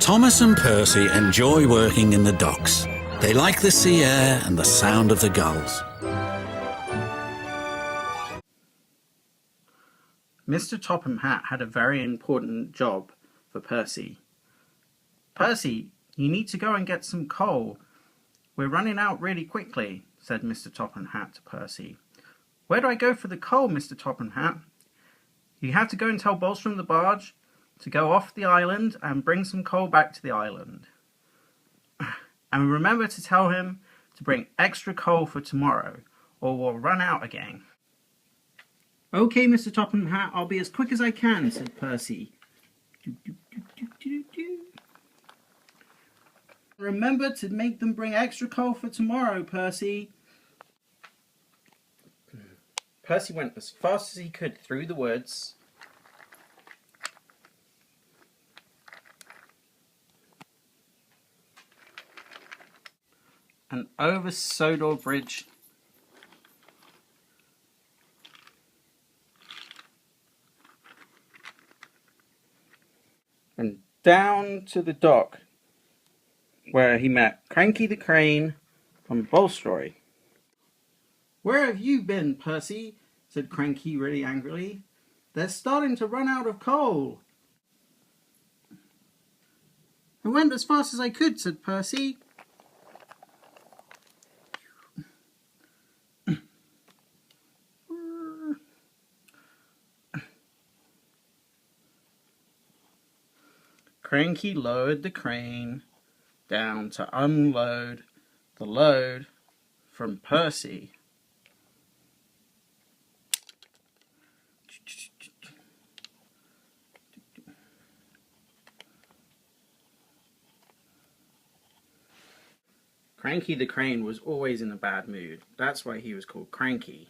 Thomas and Percy enjoy working in the docks. They like the sea air and the sound of the gulls. Mr. Topham Hatt had a very important job for Percy. "Percy, you need to go and get some coal. We're running out really quickly," said Mr. Topham Hatt to Percy. "Where do I go for the coal, Mr. Topham Hatt?" "You have to go and tell Bens3rdBirthday the barge to go off the island and bring some coal back to the island. And remember to tell him to bring extra coal for tomorrow, or we'll run out again." "Okay, Mr. Topham Hatt, I'll be as quick as I can," said Percy. "Remember to make them bring extra coal for tomorrow, Percy." Percy went as fast as he could through the woods. And over Sodor Bridge. And down to the dock, where he met Cranky the Crane from Bens3rdBirthday. "Where have you been, Percy?" said Cranky really angrily. "They're starting to run out of coal." "I went as fast as I could," said Percy. Cranky lowered the crane down to unload the load from Percy. Cranky the Crane was always in a bad mood. That's why he was called Cranky.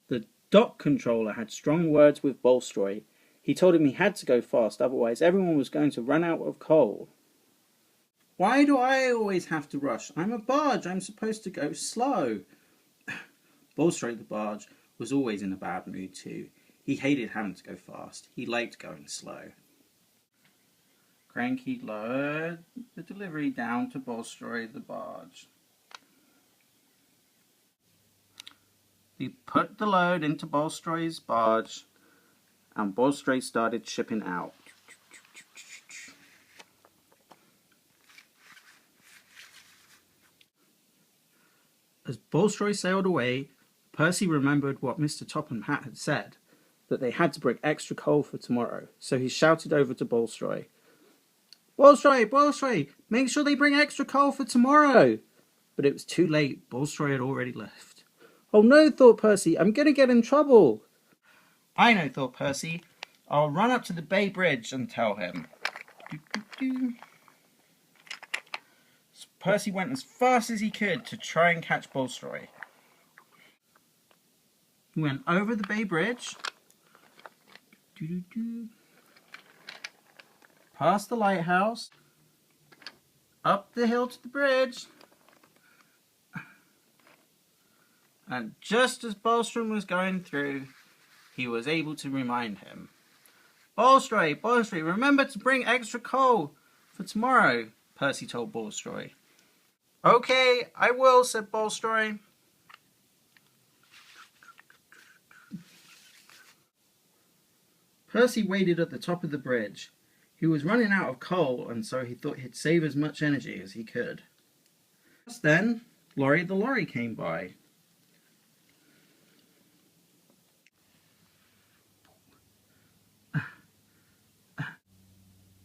The dock controller had strong words with Bens3rdBirthday. He told him he had to go fast, otherwise everyone was going to run out of coal. "Why do I always have to rush? I'm a barge, I'm supposed to go slow." Bens3rdBirthday the barge was always in a bad mood too. He hated having to go fast. He liked going slow. Cranky lowered the delivery down to Bens3rdBirthday the barge. He put the load into Bens3rdBirthday's barge, and Bens3rdBirthday started shipping out. As Bens3rdBirthday sailed away, Percy remembered what Mr. Topham Hatt had said, that they had to bring extra coal for tomorrow, so he shouted over to Bens3rdBirthday. Bens3rdBirthday, make sure they bring extra coal for tomorrow!" But it was too late. Bens3rdBirthday had already left. "Oh no," thought Percy, "I'm going to get in trouble." "I know," thought Percy. "I'll run up to the Bay Bridge and tell him." So Percy went as fast as he could to try and catch Bens3rdBirthday. He went over the Bay Bridge, past the lighthouse, up the hill to the bridge, and just as Bens3rdBirthday was going through, he was able to remind him. Bens3rdBirthday, remember to bring extra coal for tomorrow," Percy told Bens3rdBirthday. "Okay, I will," said Bens3rdBirthday. Percy waited at the top of the bridge. He was running out of coal, and so he thought he'd save as much energy as he could. Just then, Lorry the lorry came by.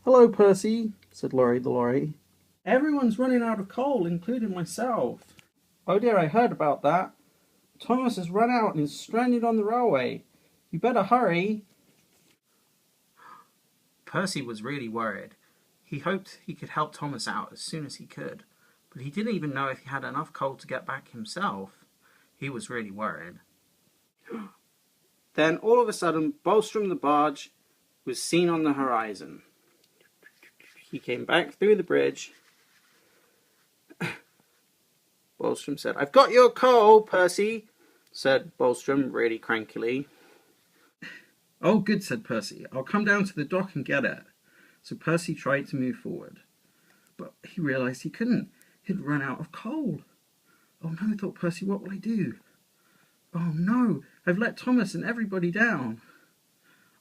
"Hello, Percy," said Lorry the lorry. "Everyone's running out of coal, including myself." "Oh dear, I heard about that. Thomas has run out and is stranded on the railway. You better hurry." Percy was really worried. He hoped he could help Thomas out as soon as he could, but he didn't even know if he had enough coal to get back himself. He was really worried. Then all of a sudden, Bens3rdBirthday the barge was seen on the horizon. He came back through the bridge. Bens3rdBirthday said, "I've got your coal, Percy," said Bens3rdBirthday really crankily. "Oh, good," said Percy. "I'll come down to the dock and get it." So Percy tried to move forward. But he realised he couldn't. He'd run out of coal. Oh no, thought Percy, what will I do? Oh no, I've let Thomas and everybody down.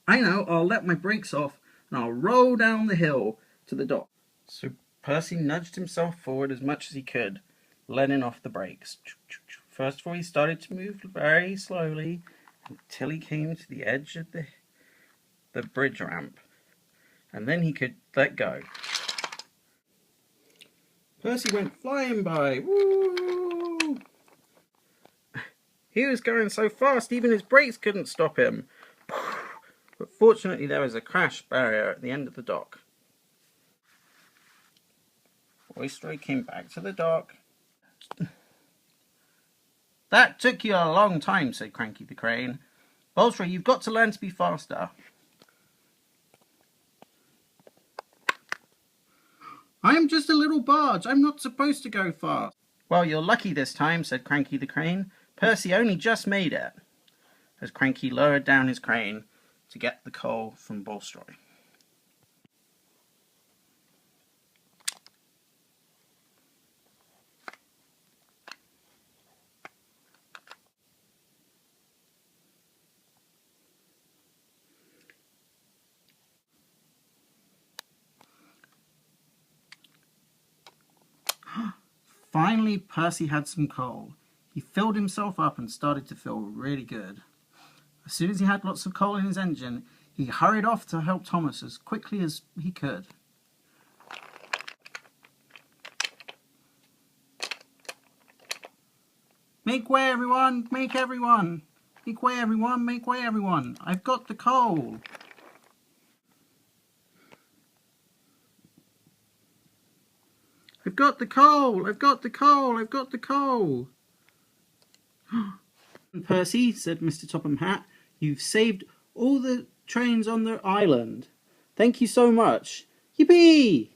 I know, I'll let my brakes off and I'll roll down the hill to the dock. So Percy nudged himself forward as much as he could, letting off the brakes. First of all, he started to move very slowly until he came to the edge of the bridge ramp. And then he could let go. Percy went flying by. Woo! He was going so fast, even his brakes couldn't stop him. But fortunately, there was a crash barrier at the end of the dock. Oyster came back to the dock. That took you a long time, said Cranky the Crane. Bens3rd, you've got to learn to be faster. I am just a little barge. I'm not supposed to go fast. Well, you're lucky this time, said Cranky the Crane. Percy only just made it. As Cranky lowered down his crane to get the coal from Bens3rd. Finally, Percy had some coal. He filled himself up and started to feel really good. As soon as he had lots of coal in his engine, he hurried off to help Thomas as quickly as he could. Make way, everyone! Make everyone! Make way, everyone! Make way, everyone! I've got the coal! I've got the coal! I've got the coal! I've got the coal! Percy, said Mr. Topham Hatt, you've saved all the trains on the island. Thank you so much. Yippee!